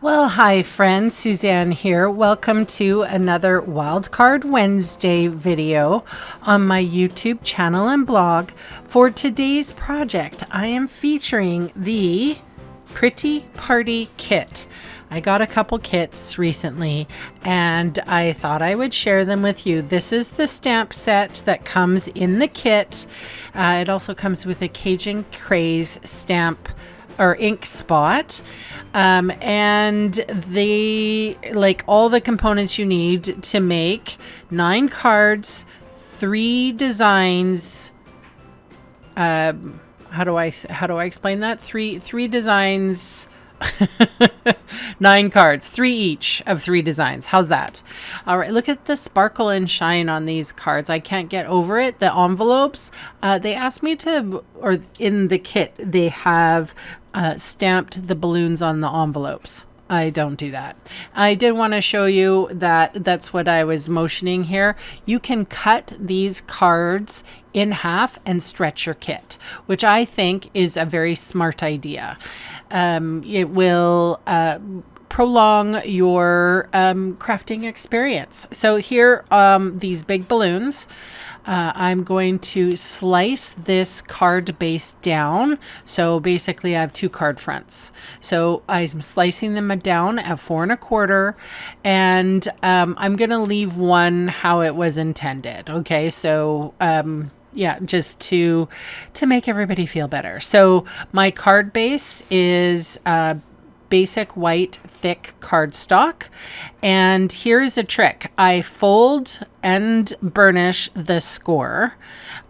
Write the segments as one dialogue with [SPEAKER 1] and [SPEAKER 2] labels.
[SPEAKER 1] Well, hi friends, Suzanne here. Welcome to another Wildcard Wednesday video on my YouTube channel and blog. For today's project, I am featuring the Pretty Party Kit. I got a couple kits recently and I thought I would share them with you. This is the stamp set that comes in the kit. It also comes with a Cajun Craze stamp or ink spot, and they all the components you need to make 9 cards, 3 designs. How do I explain that? Three designs. 9 cards, 3 each of 3 designs. How's that? All right, look at the sparkle and shine on these cards. I can't get over it. The envelopes, they asked me to, or in the kit, they have stamped the balloons on the envelopes. I don't do that. I did want to show you that that's what I was motioning here. You can cut these cards in half and stretch your kit, which I think is a very smart idea. It will prolong your crafting experience. So here, these big balloons, I'm going to slice this card base down. So basically I have 2 card fronts. So I'm slicing them down at 4 1/4, and I'm going to leave one how it was intended. Okay. So, yeah, just to make everybody feel better. So my card base is basic white thick cardstock, and here's a trick. I fold and burnish the score,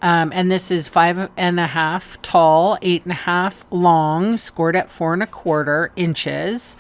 [SPEAKER 1] and this is 5.5 tall, 8.5 long, scored at 4 1/4 inches.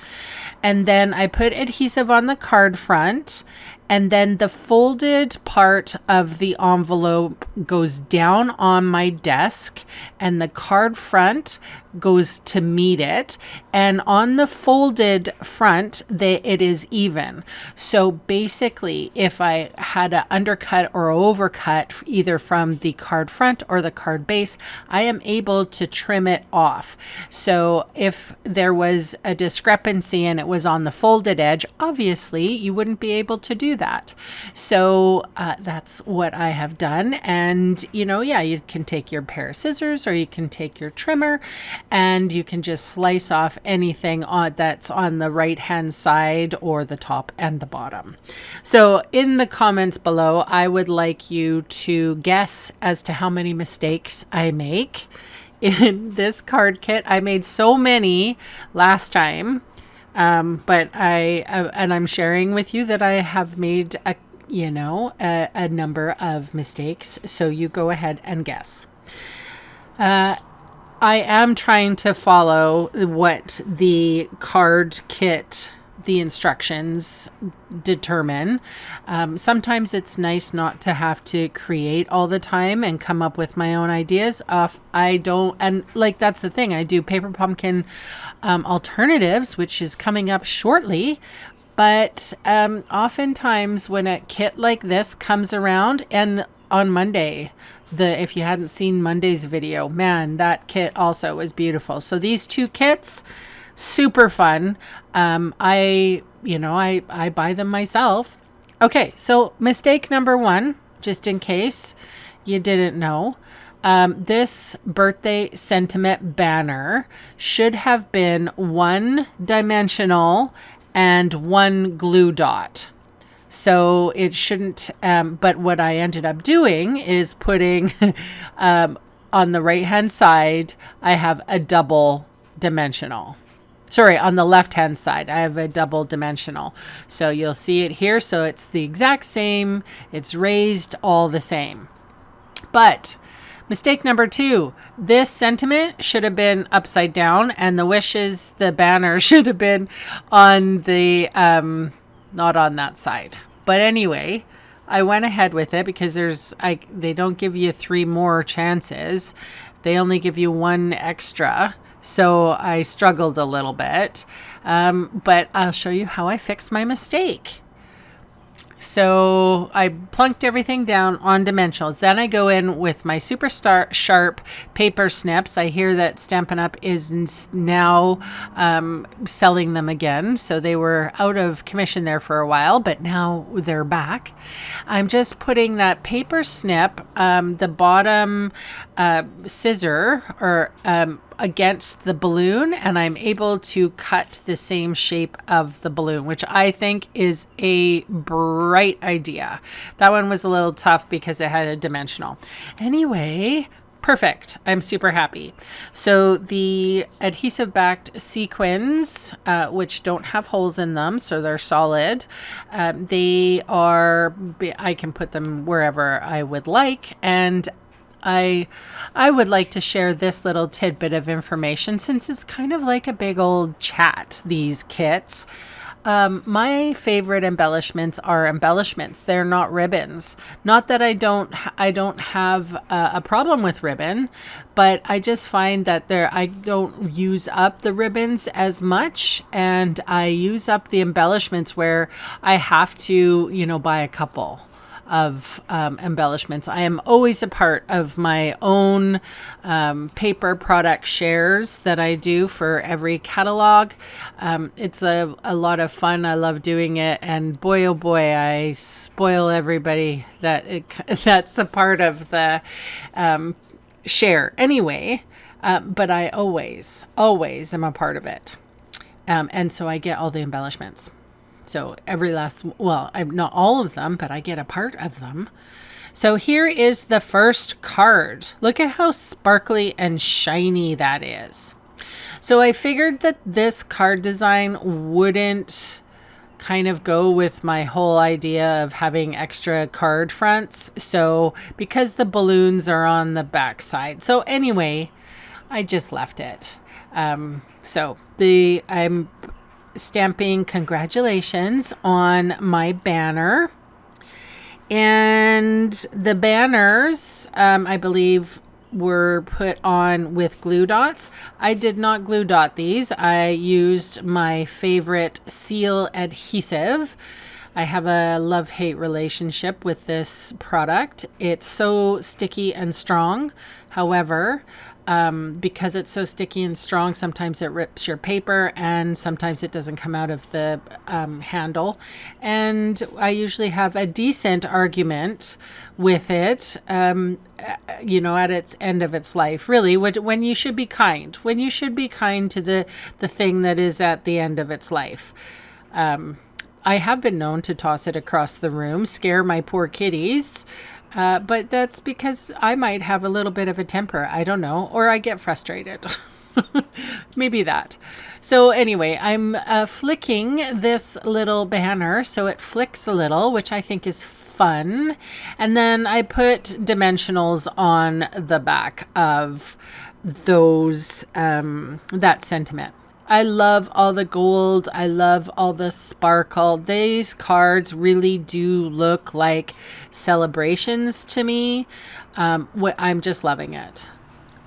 [SPEAKER 1] And then I put adhesive on the card front, and then the folded part of the envelope goes down on my desk and the card front goes to meet it. And on the folded front, it is even. So basically, if I had an undercut or overcut either from the card front or the card base, I am able to trim it off. So if there was a discrepancy and it was on the folded edge, obviously you wouldn't be able to do that. So that's what I have done. And yeah, you can take your pair of scissors or you can take your trimmer and you can just slice off anything that's on the right hand side or the top and the bottom. So in the comments below, I would like you to guess as to how many mistakes I make in this card kit. I made so many last time. But I'm sharing with you that I have made a number of mistakes. So you go ahead and guess. I am trying to follow what the card kit, the instructions determine. Sometimes it's nice not to have to create all the time and come up with my own ideas. I don't, and that's the thing. I do paper pumpkin alternatives, which is coming up shortly. But oftentimes when a kit like this comes around, and on Monday, if you hadn't seen Monday's video, man, that kit also was beautiful. So these 2 kits, super fun. I buy them myself. Okay, so mistake number 1, just in case you didn't know. This birthday sentiment banner should have been 1 dimensional and 1 glue dot. So it shouldn't, but what I ended up doing is putting on the right hand side, I have a double dimensional. Sorry, on the left hand side, I have a double dimensional. So you'll see it here. So it's the exact same. It's raised all the same. But mistake number 2, this sentiment should have been upside down, and the wishes, the banner should have been on the, not on that side. But anyway, I went ahead with it because they don't give you 3 more chances. They only give you 1 extra. So I struggled a little bit, but I'll show you how I fixed my mistake. So I plunked everything down on dimensionals. Then I go in with my super sharp paper snips. I hear that Stampin' Up is now selling them again. So they were out of commission there for a while, but now they're back. I'm just putting that paper snip, the bottom scissor or against the balloon, and I'm able to cut the same shape of the balloon, which I think is a bright idea. That one was a little tough because it had a dimensional. Anyway, perfect. I'm super happy. So the adhesive backed sequins, which don't have holes in them, so they're solid, I can put them wherever I would like. And I would like to share this little tidbit of information since it's kind of like a big old chat, these kits. My favorite embellishments are embellishments. They're not ribbons. Not that I don't have a problem with ribbon, but I just find that I don't use up the ribbons as much, and I use up the embellishments where I have to, buy a couple of embellishments. I am always a part of my own paper product shares that I do for every catalog. It's a lot of fun. I love doing it, and boy oh boy, I spoil everybody that's a part of the share anyway. But I always am a part of it, and so I get all the embellishments. So I'm not all of them, but I get a part of them. So here is the first card. Look at how sparkly and shiny that is. So I figured that this card design wouldn't kind of go with my whole idea of having extra card fronts. So because the balloons are on the back side. So anyway, I just left it. I'm stamping congratulations on my banner, and the banners I believe were put on with glue dots. I did not glue dot these. I used my favorite seal adhesive. I have a love-hate relationship with this product. It's so sticky and strong. However, because it's so sticky and strong, sometimes it rips your paper and sometimes it doesn't come out of the handle. And I usually have a decent argument with it, at its end of its life, really, when you should be kind. When you should be kind to the thing that is at the end of its life. I have been known to toss it across the room, scare my poor kitties. But that's because I might have a little bit of a temper. I don't know. Or I get frustrated. Maybe that. So anyway, I'm flicking this little banner so it flicks a little, which I think is fun. And then I put dimensionals on the back of those, that sentiment. I love all the gold. I love all the sparkle. These cards really do look like celebrations to me. I'm just loving it.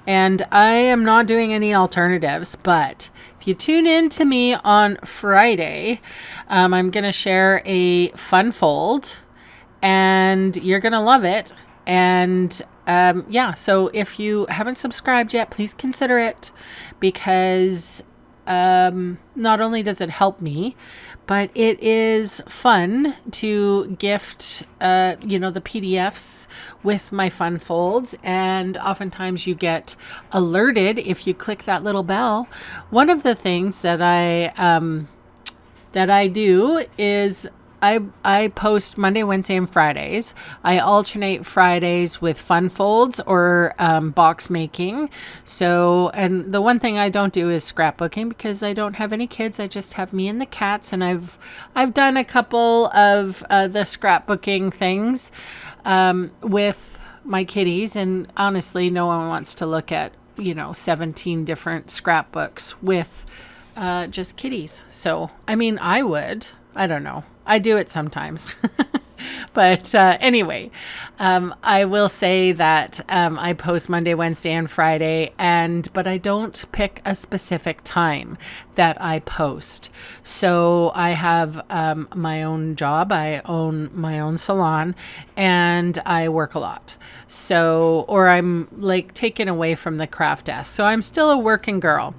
[SPEAKER 1] And I am not doing any alternatives, but if you tune in to me on Friday, I'm going to share a fun fold and you're going to love it. And so if you haven't subscribed yet, please consider it, because not only does it help me, but it is fun to gift, the PDFs with my fun folds. And oftentimes you get alerted if you click that little bell. One of the things that I do is I post Monday, Wednesday, and Fridays. I alternate Fridays with fun folds or box making. So, and the one thing I don't do is scrapbooking because I don't have any kids. I just have me and the cats. And I've done a couple of the scrapbooking things with my kitties. And honestly, no one wants to look at 17 different scrapbooks with just kitties. So, I mean, I would. I don't know. I do it sometimes. But anyway, I will say that I post Monday, Wednesday, and Friday, but I don't pick a specific time that I post. So I have my own job. I own my own salon, and I work a lot. So, or I'm like taken away from the craft desk. So I'm still a working girl.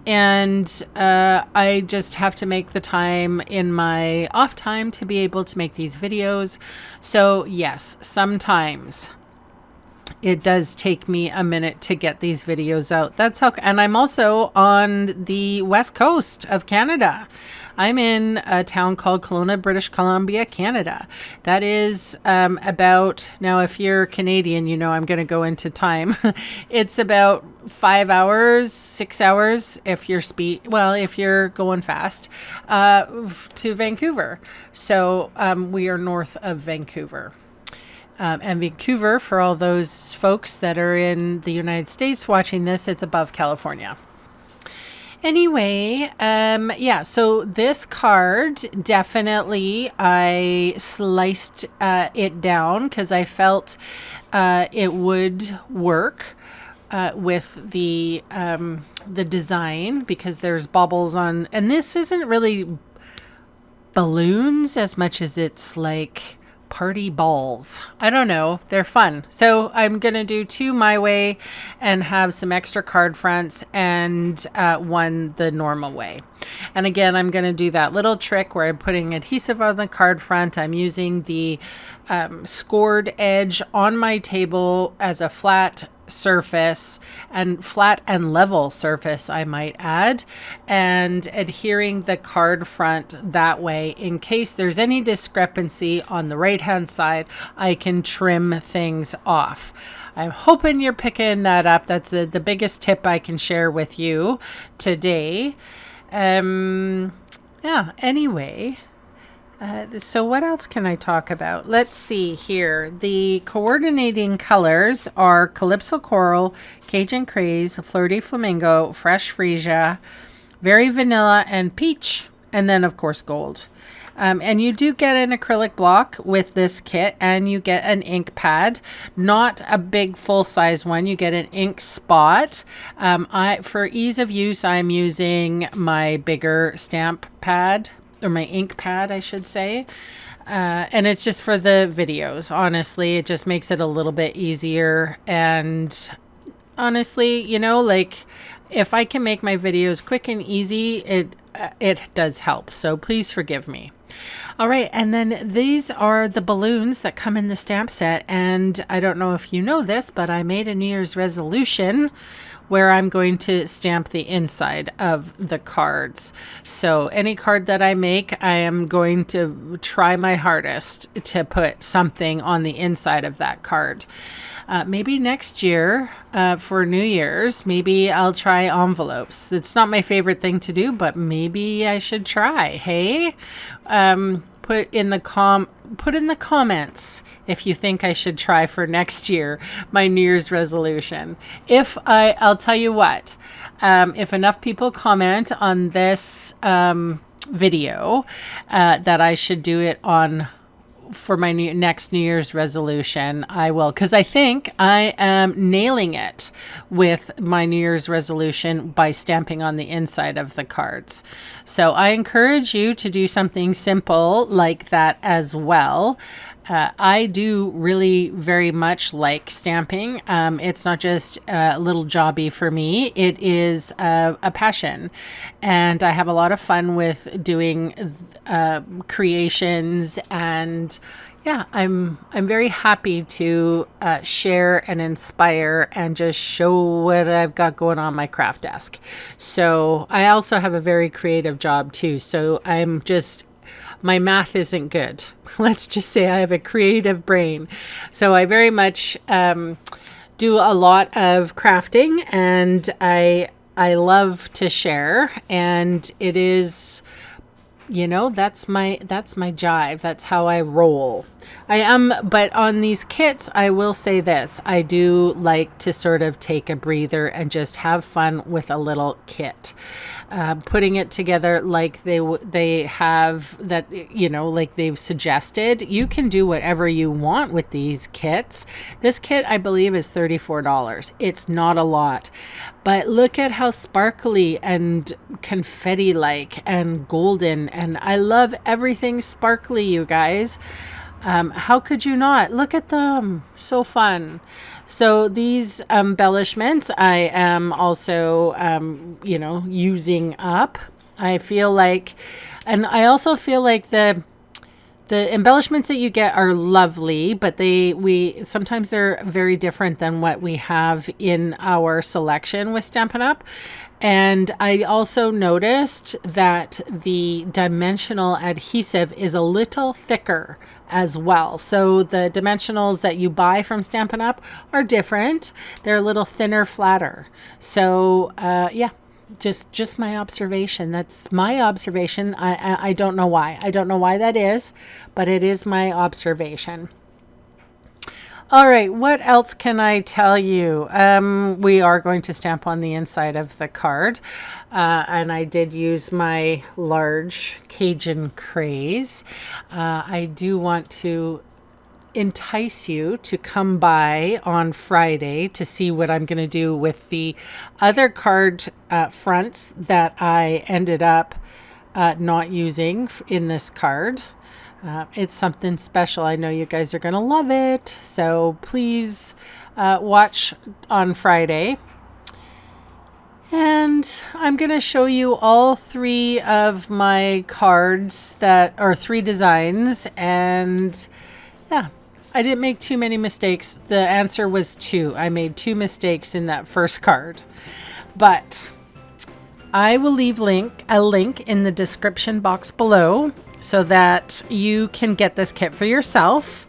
[SPEAKER 1] And I just have to make the time in my off time to be able to make these videos. So yes, sometimes it does take me a minute to get these videos out. That's how, and I'm also on the west coast of Canada. I'm in a town called Kelowna, British Columbia, Canada. That is about, now if you're Canadian, you know I'm going to go into time. It's about 5 hours, 6 hours if you're if you're going fast to Vancouver. So we are north of Vancouver. And Vancouver, for all those folks that are in the United States watching this, it's above California. Anyway, yeah, so this card, definitely I sliced it down because I felt it would work with the design, because there's bubbles on, and this isn't really balloons as much as it's like party balls. I don't know. They're fun. So I'm going to do 2 my way and have some extra card fronts and 1 the normal way. And again, I'm going to do that little trick where I'm putting adhesive on the card front. I'm using the scored edge on my table as a flat surface, and flat and level surface, I might add, and adhering the card front that way. In case there's any discrepancy on the right hand side, I can trim things off. I'm hoping you're picking that up. That's the biggest tip I can share with you today. Yeah, anyway. So what else can I talk about? Let's see here. The coordinating colors are Calypso Coral, Cajun Craze, Flirty Flamingo, Fresh Freesia, Very Vanilla, and Peach. And then, of course, Gold. And you do get an acrylic block with this kit, and you get an ink pad. Not a big full-size one. You get an ink spot. For ease of use, I'm using my bigger stamp pad, or my ink pad, I should say. And it's just for the videos. Honestly, it just makes it a little bit easier. And honestly, you know, like, if I can make my videos quick and easy, it does help. So please forgive me. All right, and then these are the balloons that come in the stamp set. And I don't know if you know this, but I made a New Year's resolution where I'm going to stamp the inside of the cards. So any card that I make, I am going to try my hardest to put something on the inside of that card. Maybe next year for New Year's, maybe I'll try envelopes. It's not my favorite thing to do, but maybe I should try. Hey, put in the comments if you think I should try for next year my New Year's resolution. I'll tell you what, if enough people comment on this video that I should do it on for my next New Year's resolution, I will, because I think I am nailing it with my New Year's resolution by stamping on the inside of the cards. So I encourage you to do something simple like that as well. I do really very much like stamping. It's not just a little jobby for me. It is a passion, and I have a lot of fun with doing creations. And yeah, I'm very happy to share and inspire and just show what I've got going on my craft desk. So I also have a very creative job too. So my math isn't good. Let's just say I have a creative brain. So I very much do a lot of crafting, and I love to share, and it is, you know, that's my jive. That's how I roll. But on these kits, I will say this. I do like to sort of take a breather and just have fun with a little kit. Putting it together like they have that, you know, like they've suggested. You can do whatever you want with these kits. This kit, I believe, is $34. It's not a lot. But look at how sparkly and confetti-like and golden. And I love everything sparkly, you guys. How could you not? Look at them. So fun. So these embellishments I am also, you know, using up. I feel like, and I also feel like the embellishments that you get are lovely, but sometimes they're very different than what we have in our selection with Stampin' Up. And I also noticed that the dimensional adhesive is a little thicker as well. So the dimensionals that you buy from Stampin' Up are different. They're a little thinner, flatter. So yeah. Just my observation. That's my observation. I don't know why. I don't know why that is, but it is my observation. All right, what else can I tell you? We are going to stamp on the inside of the card. And I did use my large Cajun craze. I do want to entice you to come by on Friday to see what I'm going to do with the other card fronts that I ended up not using in this card. It's something special. I know you guys are going to love it. So please watch on Friday. And I'm going to show you all three of my cards that are 3 designs. And yeah, I didn't make too many mistakes. The answer was 2. I made 2 mistakes in that first card. But I will leave a link in the description box below so that you can get this kit for yourself.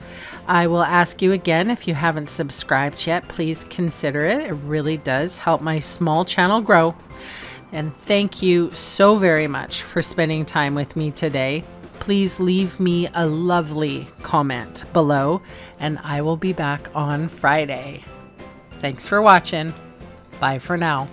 [SPEAKER 1] I will ask you again, if you haven't subscribed yet, please consider it. It really does help my small channel grow. And thank you so very much for spending time with me today. Please leave me a lovely comment below, and I will be back on Friday. Thanks for watching. Bye for now.